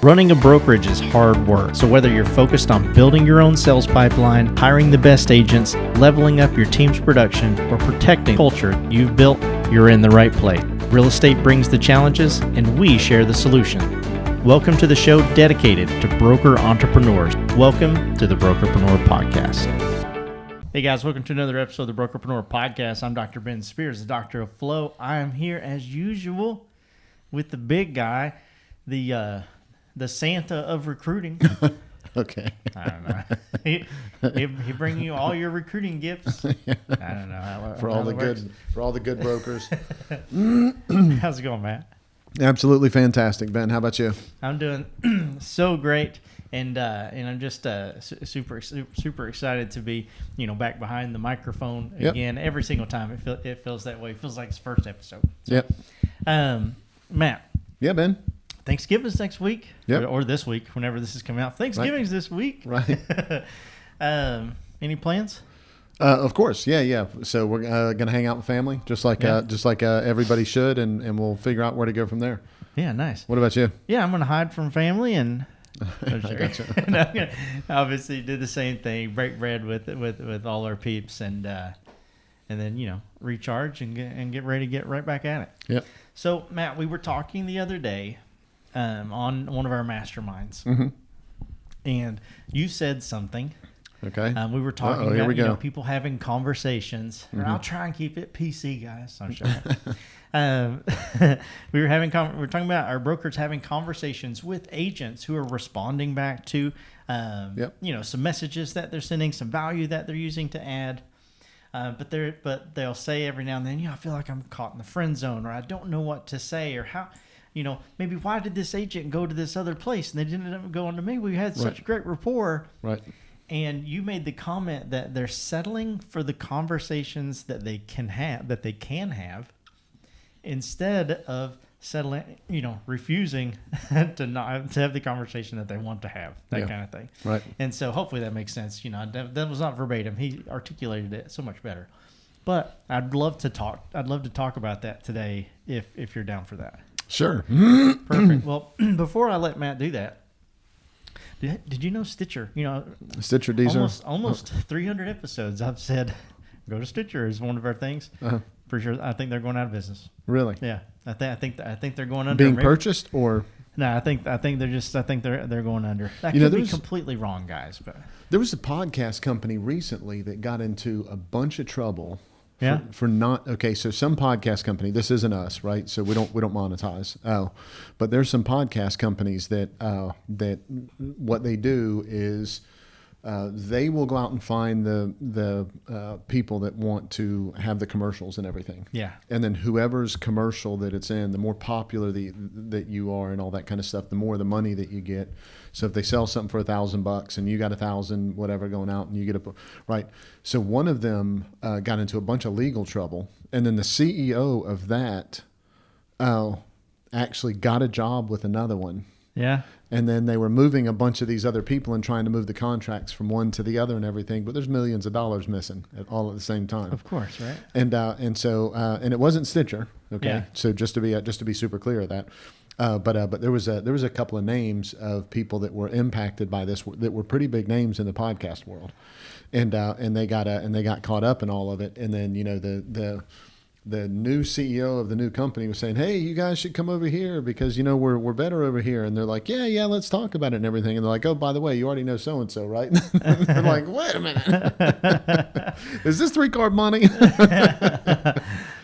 Running a brokerage is hard work, so whether you're focused on building your own sales pipeline, hiring the best agents, leveling up your team's production, or protecting the culture you've built, you're in the right place. Real estate brings the challenges, and we share the solution. Welcome to the show dedicated to broker entrepreneurs. Welcome to the Brokerpreneur Podcast. Hey guys, welcome to another episode of the Brokerpreneur Podcast. I'm Dr. Ben Spears, the Doctor of Flow. I am here as usual with the big guy, the Santa of recruiting. Okay. I don't know. He bring you all your recruiting gifts. I don't know how for all the good brokers. How's it going, Matt? Absolutely fantastic, Ben. How about you? I'm doing so great, and I'm just super excited to be back behind the microphone again. Every single time it feels that way. It feels like it's first episode. So, Matt. Yeah, Ben. Thanksgiving's next week, yep. or this week, whenever this is coming out. Thanksgiving's this week. Right. Any plans? Of course. Yeah. So we're going to hang out with family, just like everybody should, and we'll figure out where to go from there. Yeah, nice. What about you? Yeah, I'm going to hide from family and I gotcha. Obviously do the same thing, break bread with all our peeps, and then recharge and get ready to get right back at it. Yep. So Matt, we were talking the other day on one of our masterminds, and you said something. Okay. We were talking about people having conversations. And I'll try and keep it PC, guys. I'm sure. We were talking about our brokers having conversations with agents who are responding back to some messages that they're sending, some value that they're using to add. But they'll say every now and then, I feel like I'm caught in the friend zone, or I don't know what to say, or how, maybe why did this agent go to this other place and they didn't end up going to me? We had such great rapport. Right. And you made the comment that they're settling for the conversations that they can have, instead of settling, refusing to have the conversation that they want to have, that kind of thing. Right. And so hopefully that makes sense. That was not verbatim. He articulated it so much better. But I'd love to talk about that today if you're down for that. Sure. Perfect. Well, before I let Matt do that, did you know Stitcher? Stitcher Deezer. Almost 300 episodes. I've said, go to Stitcher is one of our things. For sure, I think they're going out of business. Really? Yeah, I think they're going under. Being purchased, or no? I think they're going under. That could be completely wrong, guys. But there was a podcast company recently that got into a bunch of trouble. Yeah. For not okay. So some podcast company. This isn't us, right? So we don't monetize. But there's some podcast companies that what they do is they will go out and find the people that want to have the commercials and everything. Yeah. And then whoever's commercial that it's in, the more popular that you are and all that kind of stuff, the more the money that you get. So if they sell something for $1,000 and you got 1,000 whatever going out and you get right. So one of them got into a bunch of legal trouble, and then the CEO of that actually got a job with another one. Yeah. And then they were moving a bunch of these other people and trying to move the contracts from one to the other and everything, but there's millions of dollars missing all at the same time. Of course, right? And so it wasn't Stitcher. Okay. Yeah. So just to be super clear of that. But there was a couple of names of people that were impacted by this that were pretty big names in the podcast world, and they got caught up in all of it. And then the new CEO of the new company was saying, "Hey, you guys should come over here because we're better over here." And they're like, "Yeah, let's talk about it and everything." And they're like, "Oh, by the way, you already know so and so, right?" They're like, "Wait a minute, is this 3-card money?"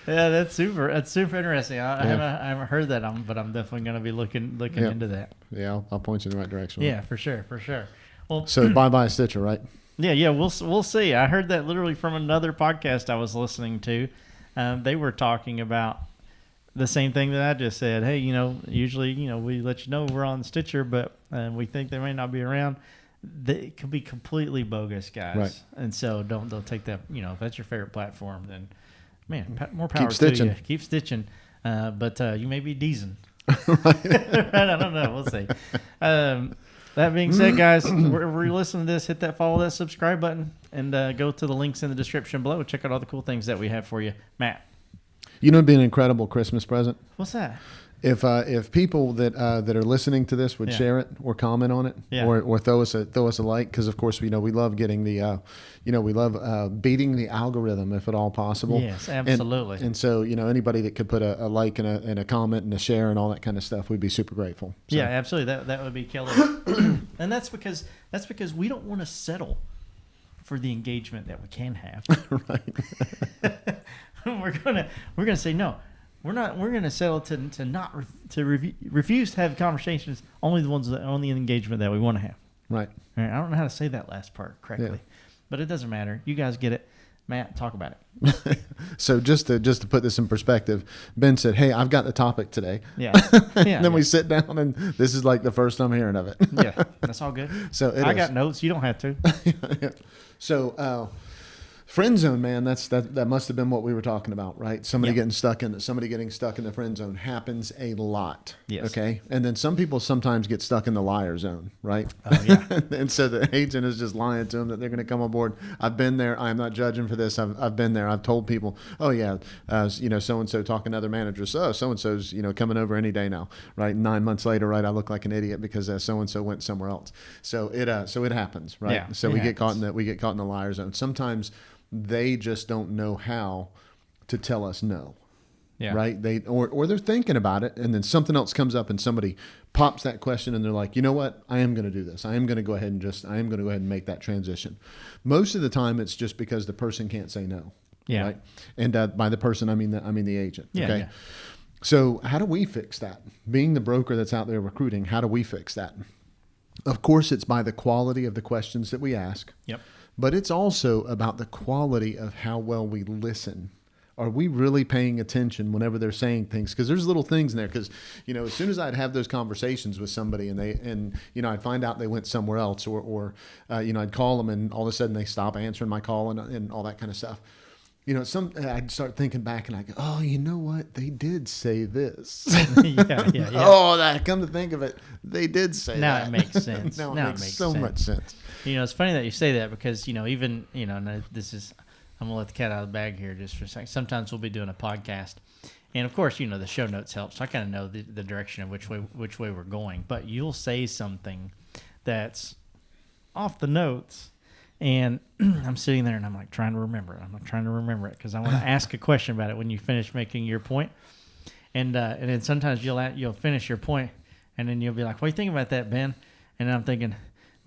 Yeah, that's super interesting. I haven't heard that, but I'm definitely going to be looking into that. Yeah, I'll point you in the right direction. Yeah, for sure. Well, so bye Stitcher, right? Yeah, we'll see. I heard that literally from another podcast I was listening to. They were talking about the same thing that I just said. Hey, usually we let you know we're on Stitcher, but we think they may not be around. It could be completely bogus, guys. Right. And so don't take that. If that's your favorite platform, then. Man, more power to you. Keep stitching. But you may be deezing. Right, I don't know. We'll see. That being said, guys, wherever you're listening to this, hit that follow, that subscribe button, and go to the links in the description below. Check out all the cool things that we have for you. Matt. It'd be an incredible Christmas present. What's that? If people that are listening to this would share it or comment on it, or throw us a like, because of course we love getting the we love beating the algorithm if at all possible. Yes, absolutely. And so anybody that could put a like and a comment and a share and all that kind of stuff, we'd be super grateful. So. Yeah, absolutely. That would be killer. And that's because we don't want to settle for the engagement that we can have. Right. we're gonna say no. We're gonna settle refuse to have conversations, only the engagement that we want to have. Right. All right. I don't know how to say that last part correctly, but it doesn't matter. You guys get it. Matt, talk about it. So just to put this in perspective, Ben said, "Hey, I've got the topic today." Yeah. And then we sit down, and this is like the first I'm hearing of it. Yeah, that's all good. So I got notes. You don't have to. Yeah. So friend zone, man. That must have been what we were talking about, right? Somebody getting stuck in the friend zone happens a lot. Yes. Okay. And then some people sometimes get stuck in the liar zone, right? Oh yeah. And so the agent is just lying to them that they're going to come on board. I've been there. I'm not judging for this. I've been there. I've told people, oh yeah, so and so talking to other managers. So and so's coming over any day now, right? 9 months later, right? I look like an idiot because so and so went somewhere else. So it happens, right? Yeah, so we get caught in the liar zone. Sometimes they just don't know how to tell us no. Yeah. Right. Or they're thinking about it, and then something else comes up and somebody pops that question and they're like, you know what? I am going to do this. I am going to go ahead and make that transition. Most of the time it's just because the person can't say no. Yeah. Right. And by the person, I mean the agent. Yeah, okay. yeah. So how do we fix that? Being the broker that's out there recruiting, how do we fix that? Of course, it's by the quality of the questions that we ask. Yep. But it's also about the quality of how well we listen. Are we really paying attention whenever they're saying things? Because there's little things in there. Because as soon as I'd have those conversations with somebody, and I'd find out they went somewhere else, or I'd call them, and all of a sudden they stop answering my call and all that kind of stuff. I'd start thinking back, and I go, oh, you know what? They did say this. Yeah. Oh, that come to think of it, they did say now that. It makes sense. Now it makes so much sense. It's funny that you say that because even this is. I'm gonna let the cat out of the bag here just for a second. Sometimes we'll be doing a podcast, and of course, the show notes help, so I kind of know the direction of which way we're going. But you'll say something that's off the notes, and I'm sitting there and I'm like trying to remember it. I'm trying to remember it because I want to ask a question about it when you finish making your point, and then sometimes you'll finish your point, and then you'll be like, "What do you think about that, Ben?" And I'm thinking,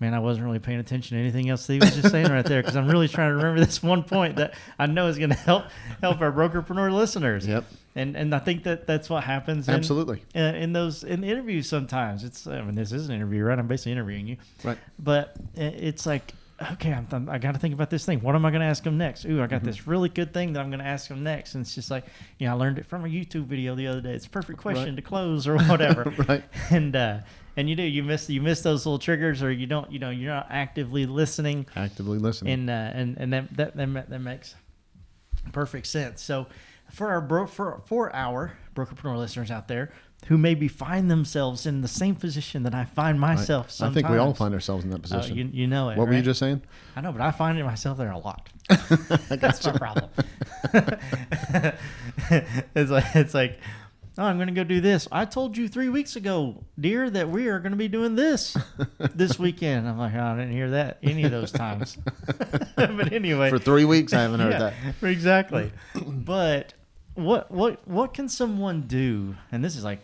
man, I wasn't really paying attention to anything else that he was just saying right there because I'm really trying to remember this one point that I know is going to help our brokerpreneur listeners. Yep. And I think that's what happens. Absolutely. In interviews sometimes. This is an interview, right? I'm basically interviewing you. Right. But it's like, okay, I got to think about this thing. What am I going to ask him next? Ooh, I got this really good thing that I'm going to ask him next. And it's just like, I learned it from a YouTube video the other day. It's a perfect question to close or whatever. Right. And you miss those little triggers, or you're not actively listening. And that makes perfect sense. So for our brokerpreneur listeners out there who maybe find themselves in the same position that I find myself sometimes. I think we all find ourselves in that position. You know it. What were you just saying? I know, but I find myself there a lot. That's my problem. It's like, oh, I'm going to go do this. I told you 3 weeks ago, dear, that we are going to be doing this weekend. I'm like, oh, I didn't hear that any of those times. But anyway. For 3 weeks, I haven't heard that. Exactly. But what can someone do? And this is like,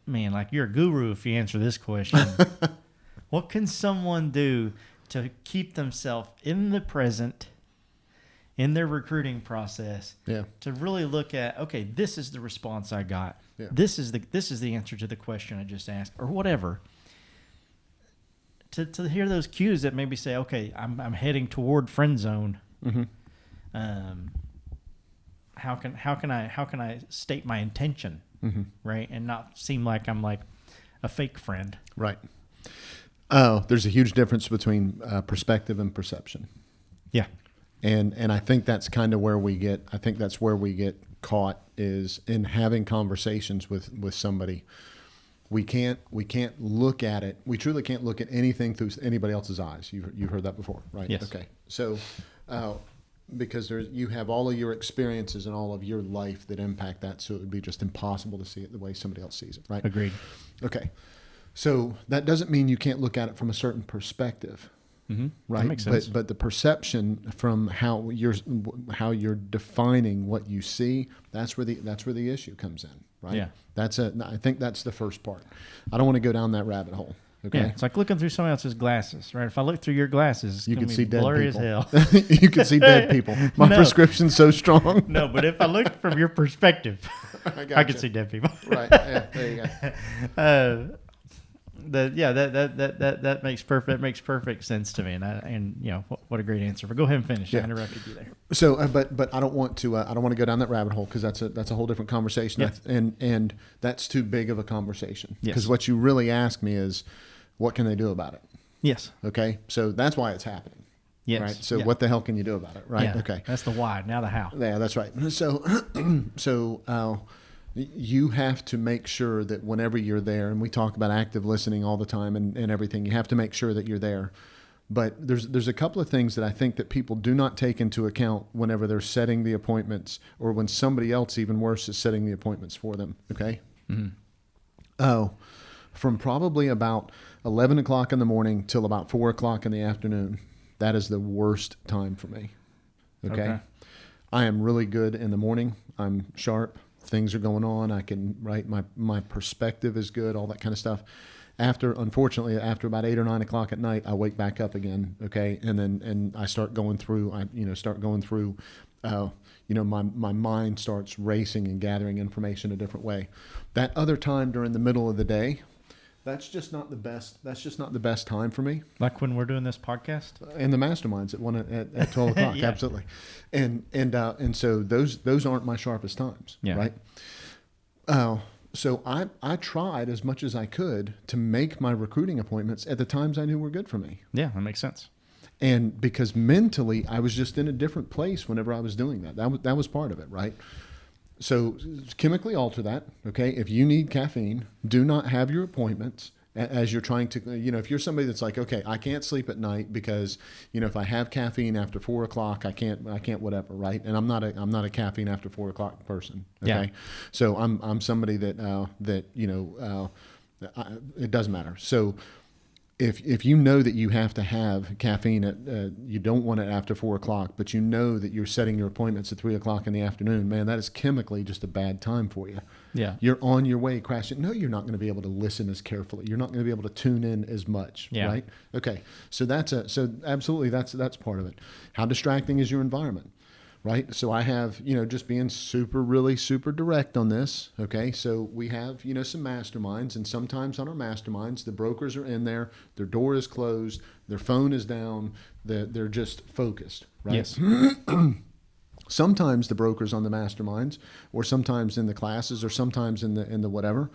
man, like you're a guru if you answer this question. What can someone do to keep themselves in the present in their recruiting process? Yeah. To really look at, okay, this is the response I got. Yeah. This is the answer to the question I just asked, or whatever. To hear those cues that maybe say, okay, I'm heading toward friend zone. Mm-hmm. How can I state my intention, right, and not seem like I'm like a fake friend, right? Oh, there's a huge difference between perspective and perception. Yeah, and I think that's kind of where we get. I think that's where we get caught is in having conversations with somebody. We can't look at it. We truly can't look at anything through anybody else's eyes. You've heard that before, right? Yes. Okay. So because you have all of your experiences and all of your life that impact that, so it would be just impossible to see it the way somebody else sees it, right? Agreed. Okay. So that doesn't mean you can't look at it from a certain perspective, right? That makes sense. But the perception from how you're defining what you see, that's where the issue comes in, right? Yeah. I think that's the first part. I don't want to go down that rabbit hole. Okay. Yeah, it's like looking through someone else's glasses, right? If I look through your glasses, it's You going can to see be dead blurry people. as hell. You can see dead people. My No. prescription's so strong. No, but if I look from your perspective, I gotcha. can see dead people. Right. Yeah, there you go. That makes perfect sense to me, and what a great answer. But go ahead and finish. Yeah. I interrupted you there. So, but I don't want to go down that rabbit hole, because that's a whole different conversation. Yeah. And that's too big of a conversation. Yes. Because what you really ask me is, what can they do about it? Yes. Okay. So that's why it's happening. Yes. Right. So Yeah. what the hell can you do about it? Right. Yeah. Okay. That's the why. Now the how. Yeah, that's right. So you have to make sure that whenever you're there, and we talk about active listening all the time and everything, you have to make sure that you're there. But there's a couple of things that I think that people do not take into account whenever they're setting the appointments, or when somebody else, even worse, is setting the appointments for them. Okay. From probably about 11 o'clock in the morning till about 4 o'clock in the afternoon, that is the worst time for me. Okay. I am really good in the morning. I'm sharp. Things are going on. I can write. My perspective is good, all that kind of stuff. Unfortunately, after about 8 or 9 o'clock at night, I wake back up again. Okay. And I start going through, my mind starts racing and gathering information a different way. That other time during the middle of the day, that's just not the best. That's just not the best time for me. Like when we're doing this podcast. And the masterminds at 12 o'clock, Yeah. absolutely. And so those aren't my sharpest times, Yeah. right? So I tried as much as I could to make my recruiting appointments at the times I knew were good for me. Yeah, that makes sense. And because mentally I was just in a different place whenever I was doing that. That was part of it, right? So chemically alter that, okay? If you need caffeine, do not have your appointments as you're trying to, if you're somebody that's like, okay, I can't sleep at night because, if I have caffeine after 4 o'clock, I can't whatever, right? And I'm not a caffeine after 4 o'clock person, okay? Yeah. So I'm somebody that it doesn't matter. So if you know that you have to have caffeine you don't want it after 4 o'clock, but you know that you're setting your appointments at 3 o'clock in the afternoon, man, that is chemically just a bad time for you. Yeah. You're on your way crashing. No, you're not going to be able to listen as carefully. You're not going to be able to tune in as much. Yeah. Right. Okay. So absolutely that's part of it. How distracting is your environment? Right. So I have, just being really super direct on this. Okay. So we have, some masterminds, and sometimes on our masterminds, the brokers are in there, their door is closed, their phone is down, they're just focused. Right. Yes. Sometimes the brokers on the masterminds, or sometimes in the classes, or sometimes in the whatever.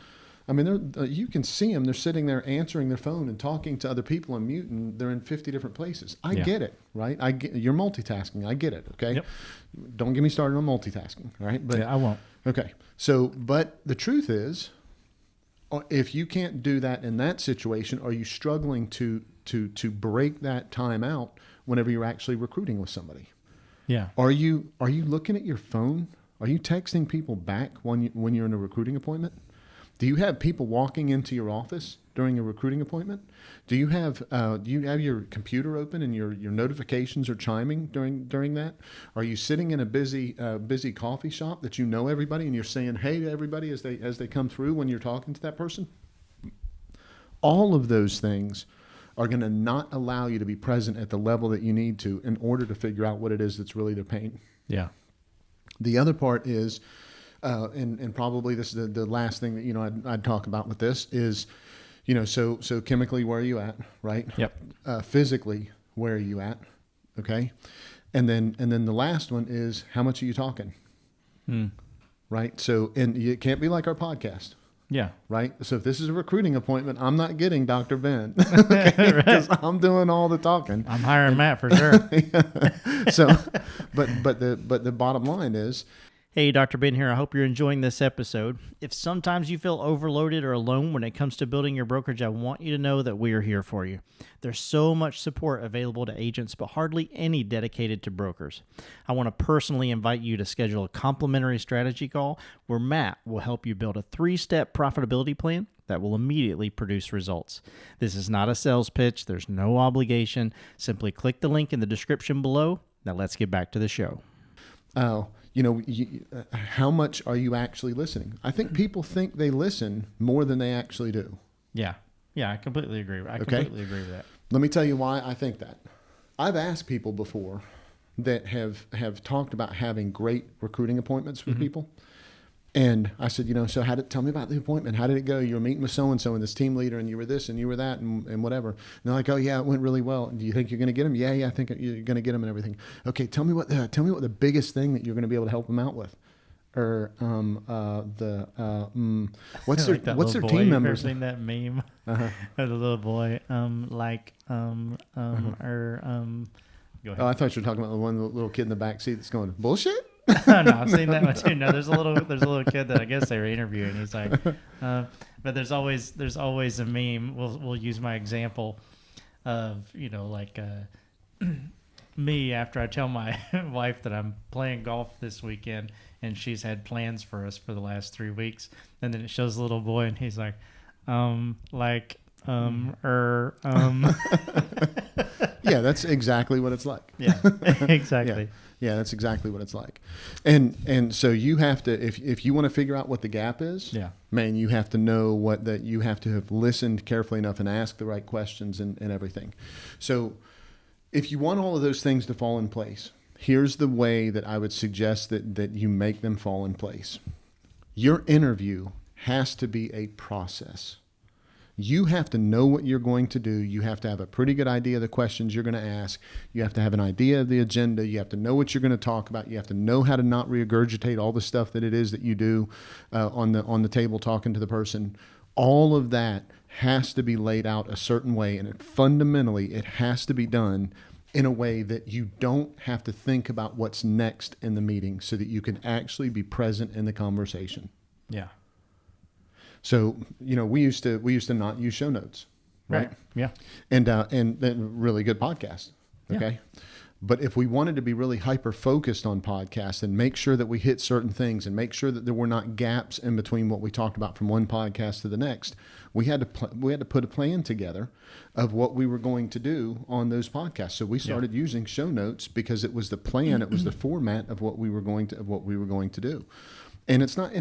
I mean, you can see them. They're sitting there answering their phone and talking to other people on mute, and they're in 50 different places. I get it, right? You're multitasking. I get it, okay? Yep. Don't get me started on multitasking, all right? But, Yeah, I won't. Okay. So, but the truth is, if you can't do that in that situation, are you struggling to break that time out whenever you're actually recruiting with somebody? Yeah. Are you looking at your phone? Are you texting people back when you're in a recruiting appointment? Do you have people walking into your office during a recruiting appointment? Do you have your computer open and your notifications are chiming during that? Are you sitting in a busy coffee shop that you know everybody and you're saying hey to everybody as they come through when you're talking to that person? All of those things are going to not allow you to be present at the level that you need to in order to figure out what it is that's really their pain. Yeah. The other part is, and probably this is the last thing that I'd talk about with this is, so chemically, where are you at, right? Yep. Physically, where are you at? Okay, and then the last one is, how much are you talking? Right. So, and it can't be like our podcast. Yeah. Right. So if this is a recruiting appointment, I'm not getting Dr. Ben, because I'm doing all the talking. I'm hiring Matt for sure. So, but the bottom line is, Hey, Dr. Ben here. I hope you're enjoying this episode. If sometimes you feel overloaded or alone when it comes to building your brokerage, I want you to know that we are here for you. There's so much support available to agents, but hardly any dedicated to brokers. I want to personally invite you to schedule a complimentary strategy call where Matt will help you build a 3-step profitability plan that will immediately produce results. This is not a sales pitch. There's no obligation. Simply click the link in the description below. Now let's get back to the show. How much are you actually listening? I think people think they listen more than they actually do. Yeah, I completely agree. Completely agree with that. Let me tell you why I think that. I've asked people before that have talked about having great recruiting appointments with people. And I said, so tell me about the appointment. How did it go? You were meeting with so-and-so and this team leader, and you were this and you were that and whatever. And they're like, oh yeah, it went really well. Do you think you're going to get them? Yeah, I think you're going to get them and everything. Okay. Tell me what the biggest thing that you're going to be able to help them out with. Or, what's their team members? Ever seen that meme? Of the little boy, go ahead. Oh, I thought you were talking about the little kid in the back seat that's going, bullshit? No, I've seen that one too. No, there's a little kid that I guess they were interviewing. He's like, but there's always a meme. We'll use my example of me after I tell my wife that I'm playing golf this weekend and she's had plans for us for the last 3 weeks, and then it shows the little boy and he's like, Yeah, that's exactly what it's like. Yeah, exactly. Yeah, that's exactly what it's like. And so you have to, if you want to figure out what the gap is, man, you have to know you have to have listened carefully enough and asked the right questions and everything. So if you want all of those things to fall in place, here's the way that I would suggest that you make them fall in place. Your interview has to be a process. You have to know what you're going to do. You have to have a pretty good idea of the questions you're going to ask. You have to have an idea of the agenda. You have to know what you're going to talk about. You have to know how to not regurgitate all the stuff that it is that you do on the table talking to the person. All of that has to be laid out a certain way, and fundamentally it has to be done in a way that you don't have to think about what's next in the meeting so that you can actually be present in the conversation. Yeah. So, we used to not use show notes, right? Yeah. And really good podcast. Okay. Yeah. But if we wanted to be really hyper focused on podcasts and make sure that we hit certain things and make sure that there were not gaps in between what we talked about from one podcast to the next, we had to put a plan together of what we were going to do on those podcasts. So we started using show notes because it was the plan, it was the format of what we were going to do. And it's not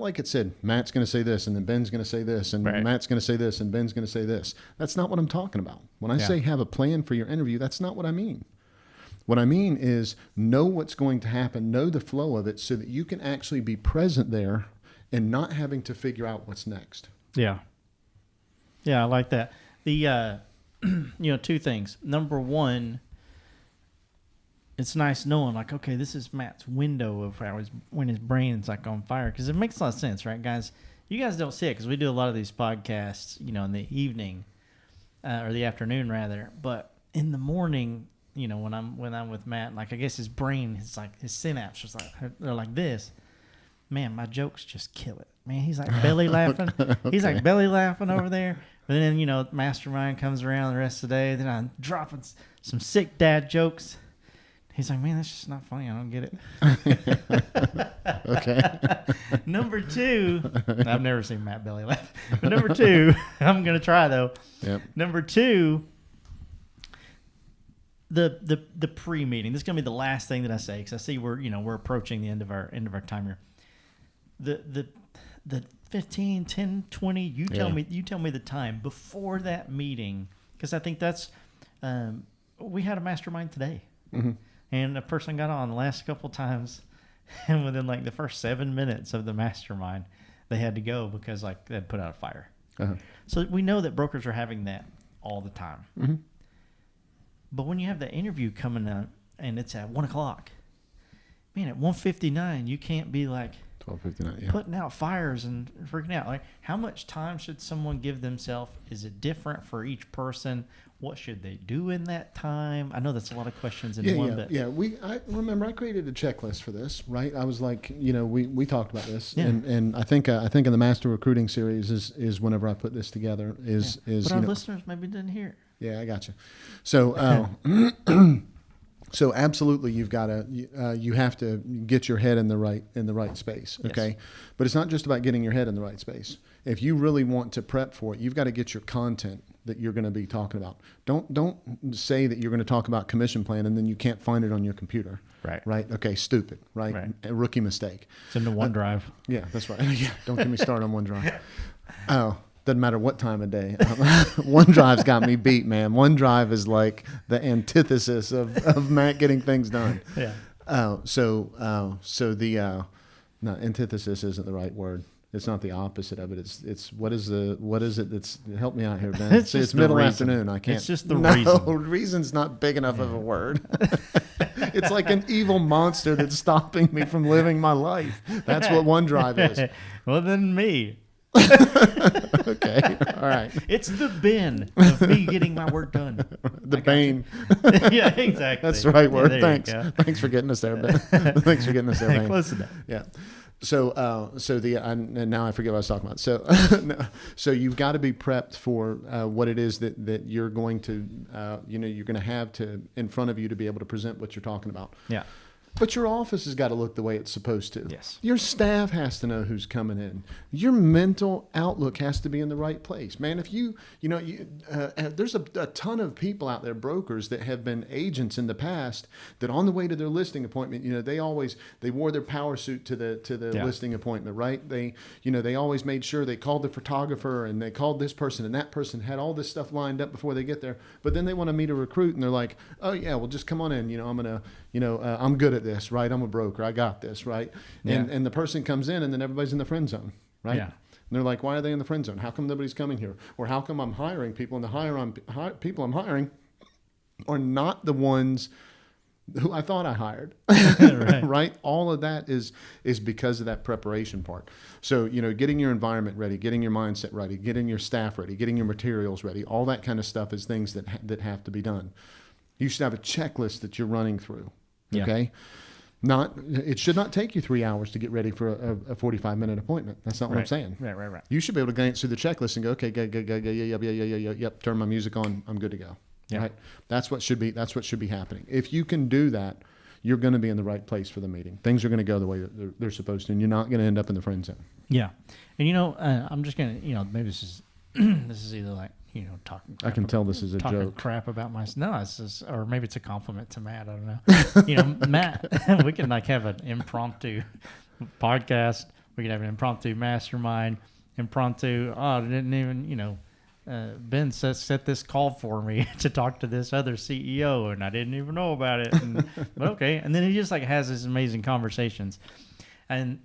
like it said, Matt's going to say this and then Ben's going to say this and Matt's going to say this and Ben's going to say this. That's not what I'm talking about. When I say have a plan for your interview, that's not what I mean. What I mean is know what's going to happen, know the flow of it so that you can actually be present there and not having to figure out what's next. Yeah. Yeah, I like that. The, 2 things. Number one, it's nice knowing, like, okay, this is Matt's window of when his brain's like on fire, because it makes a lot of sense, right, guys? You guys don't see it because we do a lot of these podcasts, in the evening or the afternoon rather. But in the morning, when I'm with Matt, like I guess his brain is like his synapse was like they're like this. Man, my jokes just kill it. Man, he's like belly laughing. Okay. He's like belly laughing over there. But then mastermind comes around the rest of the day. Then I'm dropping some sick dad jokes. He's like, man, that's just not funny. I don't get it. Okay. Number 2, I've never seen Matt belly laugh. But number 2, I'm going to try though. Yep. Number 2, the pre-meeting. This is going to be the last thing that I say because I see we're approaching the end of our time here. The 15, 10, 20. You tell me the time before that meeting because I think that's we had a mastermind today. Mm-hmm. And a person got on the last couple times, and within like the first 7 minutes of the mastermind, they had to go because they had put out a fire. Uh-huh. So we know that brokers are having that all the time. Mm-hmm. But when you have the interview coming up and it's at 1:00, man, at 1:59, you can't be like, 12:59. Yeah. putting out fires and freaking out. Like, how much time should someone give themselves? Is it different for each person? What should they do in that time? I know that's a lot of questions in one. But I remember I created a checklist for this, right? I was like, we talked about this, Yeah. and I think in the Master Recruiting series is whenever I put this together is but our listeners maybe didn't hear it. Yeah, I got you. So, so absolutely, you have to get your head in the right space. Okay, Yes. but it's not just about getting your head in the right space. If you really want to prep for it, you've got to get your content that you're going to be talking about. Don't say that you're going to talk about commission plan and then you can't find it on your computer. Right. Right. Okay. Stupid. Right. A rookie mistake. It's in the OneDrive. Yeah, that's right. Yeah. Don't get me started on OneDrive. Oh. Doesn't matter what time of day. OneDrive's got me beat, man. OneDrive is like the antithesis of Matt getting things done. Yeah. No, antithesis isn't the right word. It's not the opposite of it. It's what is it that's, help me out here, Ben. It's middle afternoon. I can't. It's just the reason. reason. Reason's not big enough of a word. It's like an evil monster that's stopping me from living my life. That's what OneDrive is. Well, then me. Okay. All right. It's the bin of me getting my work done. The bane. Yeah, exactly. That's the right word. Yeah, Thanks. Thanks for getting us there, Ben. Thanks for getting us there, Ben. Close enough. Yeah. So, and now I forget what I was talking about. So, so you've got to be prepped for what it is that you're going to, you're going to have in front of you to be able to present what you're talking about. Yeah. But your office has got to look the way it's supposed to. Yes. Your staff has to know who's coming in. Your mental outlook has to be in the right place. Man, if there's a ton of people out there, brokers, that have been agents in the past that on the way to their listing appointment, they wore their power suit to the listing appointment, right? They always made sure they called the photographer and they called this person and that person had all this stuff lined up before they get there. But then they want to meet a recruit and they're like, oh yeah, well just come on in. I'm good at this, right? I'm a broker. I got this, right? Yeah. And the person comes in and then everybody's in the friend zone, right? Yeah. And they're like, why are they in the friend zone? How come nobody's coming here? Or how come I'm hiring people and the people I'm hiring are not the ones who I thought I hired, Right. right? All of that is because of that preparation part. So, getting your environment ready, getting your mindset ready, getting your staff ready, getting your materials ready, all that kind of stuff is things that have to be done. You should have a checklist that you're running through. Yeah. Okay. It should not take you 3 hours to get ready for a 45-minute appointment. That's not what I'm saying. Right. You should be able to glance through the checklist and go, okay, yep, turn my music on, I'm good to go. Yeah. Right. That's what should be happening. If you can do that, you're going to be in the right place for the meeting. Things are going to go the way they're supposed to, and you're not going to end up in the friend zone. Yeah. And I'm just going to, maybe this is this is either like, talking crap. I can tell this is a talking joke. crap about myself. No, it's just, or maybe it's a compliment to Matt. I don't know. Matt, we can have an impromptu podcast. We can have an impromptu mastermind. Impromptu. Oh, I didn't even, Ben set this call for me to talk to this other CEO, and I didn't even know about it. But okay. And then he just has these amazing conversations. And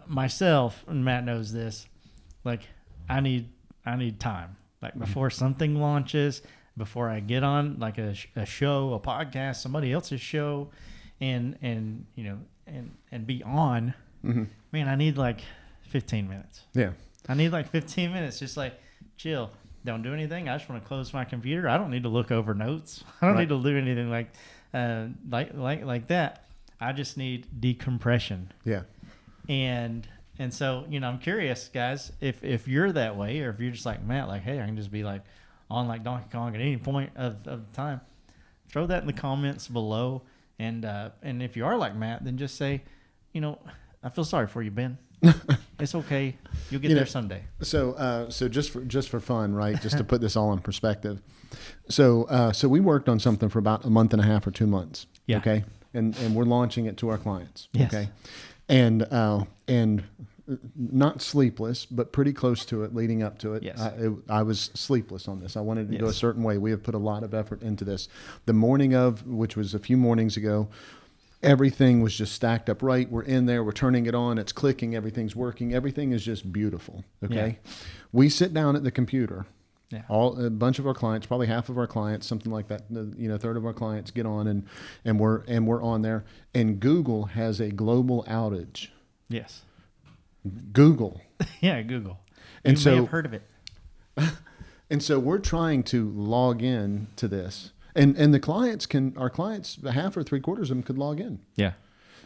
myself, and Matt knows this, I need time. Before something launches, before I get on a show, a podcast, somebody else's show, and be on, man, I need 15 minutes. Yeah. I need 15 minutes, just chill. Don't do anything. I just want to close my computer. I don't need to look over notes. I don't need to do anything like that. I just need decompression. Yeah. And so, I'm curious, guys, if you're that way, or if you're just like Matt, hey, I can just be on like Donkey Kong at any point of the time, throw that in the comments below. And if you are like Matt, then just say, I feel sorry for you, Ben. It's okay. You'll get there someday. So just for fun, right? Just to put this all in perspective. So we worked on something for about a month and a half or 2 months. Yeah. Okay. And we're launching it to our clients. Yes. Okay. And not sleepless, but pretty close to it leading up to it. Yes. I was sleepless on this. I wanted to go a Yes. certain way. We have put a lot of effort into this. The morning of, which was a few mornings ago, everything was just stacked up right. We're in there. We're turning it on. It's clicking. Everything's working. Everything is just beautiful. Okay. Yeah. We sit down at the computer. Yeah. A bunch of our clients, probably half of our clients, something like that, a third of our clients get on and we're on there. And Google has a global outage. Yes. Google. Yeah, Google. And You may have heard of it. And so we're trying to log in to this. And our clients, half or 3/4 of them could log in. Yeah.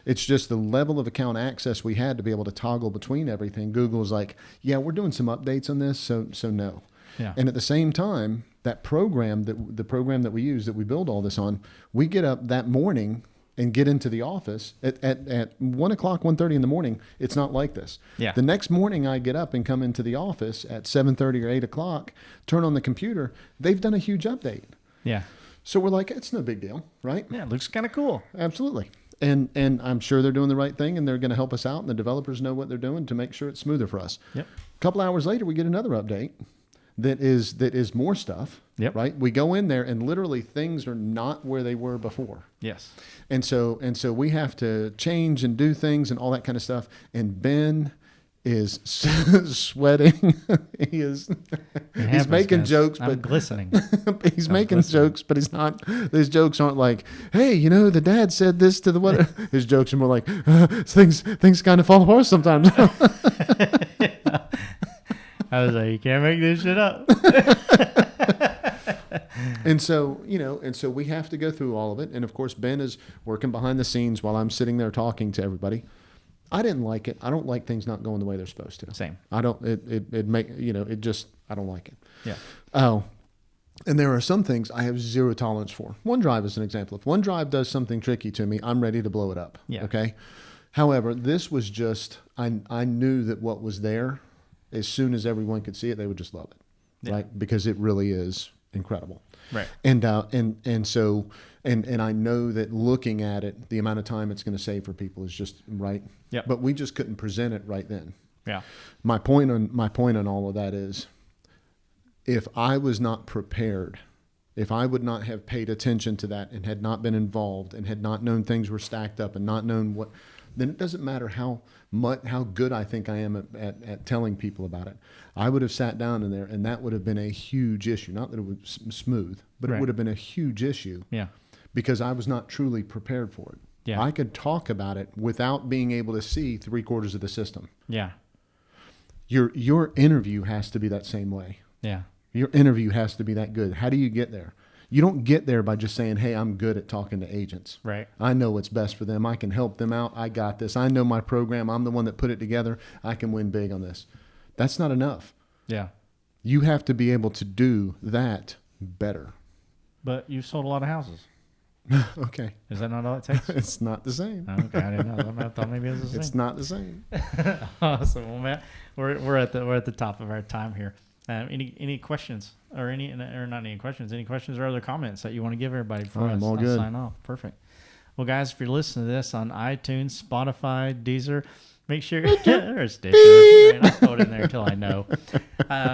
It's just the level of account access we had to be able to toggle between everything. Google's like, yeah, we're doing some updates on this, so no. Yeah. And at the same time, the program that we use, that we build all this on, we get up that morning and get into the office at 1 o'clock, 1:30 in the morning. It's not like this. Yeah. The next morning I get up and come into the office at 7:30 or 8 o'clock, turn on the computer. They've done a huge update. Yeah. So we're like, it's no big deal, right? Yeah, it looks kind of cool. Absolutely. And I'm sure they're doing the right thing, and they're going to help us out, and the developers know what they're doing to make sure it's smoother for us. Yep. A couple hours later, we get another update that is more stuff. Yep. Right. We go in there, and literally things are not where they were before. Yes. And so we have to change and do things and all that kind of stuff. And Ben is sweating. He's making jokes, but I'm glistening. he's making jokes, but he's not. His jokes aren't like, hey, the dad said this to the what? His jokes are more like, things kind of fall apart sometimes. I was like, you can't make this shit up. And so we have to go through all of it. And of course, Ben is working behind the scenes while I'm sitting there talking to everybody. I didn't like it. I don't like things not going the way they're supposed to. Same. I don't, I don't like it. Yeah. Oh, and there are some things I have zero tolerance for. OneDrive is an example. If OneDrive does something tricky to me, I'm ready to blow it up. Yeah. Okay. However, this was just, I knew that what was there, as soon as everyone could see it, they would just love it. Yeah. Right. Because it really is incredible. Right. And so I know that looking at it, the amount of time it's going to save for people is just right. Yep. But we just couldn't present it right then. Yeah. My point on all of that is, if I was not prepared, if I would not have paid attention to that and had not been involved and had not known things were stacked up and not known what, then it doesn't matter how good I think I am at telling people about it. I would have sat down in there, and that would have been a huge issue. Not that it was smooth, but Right. it would have been a huge issue. Yeah. Because I was not truly prepared for it. Yeah. I could talk about it without being able to see 3/4 of the system. Yeah. Your interview has to be that same way. Yeah. Your interview has to be that good. How do you get there? You don't get there by just saying, hey, I'm good at talking to agents. Right. I know what's best for them. I can help them out. I got this. I know my program. I'm the one that put it together. I can win big on this. That's not enough. Yeah. You have to be able to do that better. But you've sold a lot of houses. Okay. Is that not all it takes? It's not the same. Oh, okay, I didn't know. I thought maybe it was the same. It's not the same. Awesome. Well, Matt, we're at the top of our time here. Any questions or not any questions? Any questions or other comments that you want to give everybody before I all good. sign off? Perfect. Well, guys, if you're listening to this on iTunes, Spotify, Deezer, make sure or Stitcher. I'll throw it in there until I know.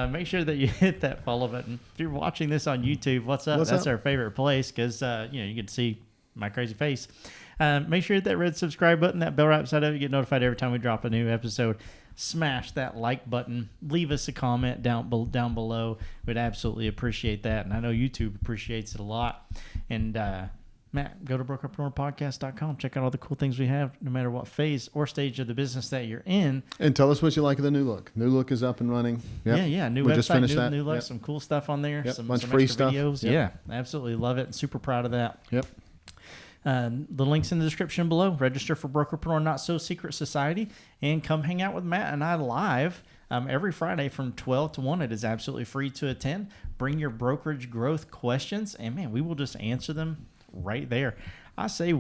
Make sure that you hit that follow button. If you're watching this on YouTube, what's up? That's our favorite place because you can see my crazy face. Make sure you hit that red subscribe button, that bell right beside it. You get notified every time we drop a new episode. Smash that like button. Leave us a comment down below. We'd absolutely appreciate that. And I know YouTube appreciates it a lot. And Matt, go to brokerepreneurpodcast.com. Check out all the cool things we have, no matter what phase or stage of the business that you're in. And tell us what you like of the new look. New look is up and running. Yep. Yeah. New we website, just finished new look, Yep. some cool stuff on there. Yep. Some Bunch of some free extra stuff. videos. Yep. Yeah, absolutely love it. Super proud of that. Yep. The link's in the description below. Register for Brokerpreneur Not So Secret Society and come hang out with Matt and I live every Friday from 12 to 1. It is absolutely free to attend. Bring your brokerage growth questions, and man, we will just answer them right there. I say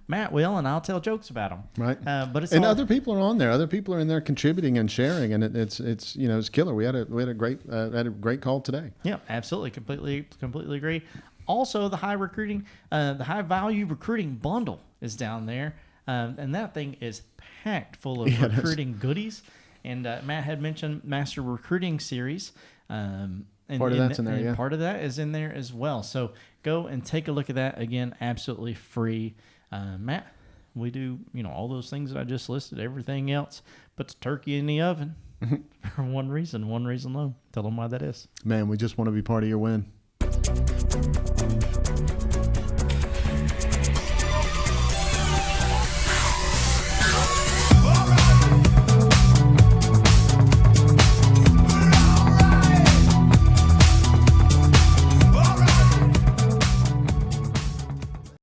Matt will, and I'll tell jokes about them. Right. But it's other people are on there. Other people are in there contributing and sharing, and it's killer. We had a great call today. Yeah, absolutely, completely agree. Also, the high value recruiting bundle is down there, and that thing is packed full of recruiting goodies. And Matt had mentioned Master Recruiting Series. And part of that's in there, yeah. Part of that is in there as well. So go and take a look at that. Again, absolutely free. Matt, we do all those things that I just listed. Everything else puts turkey in the oven for one reason alone. Tell them why that is. Man, we just want to be part of your win.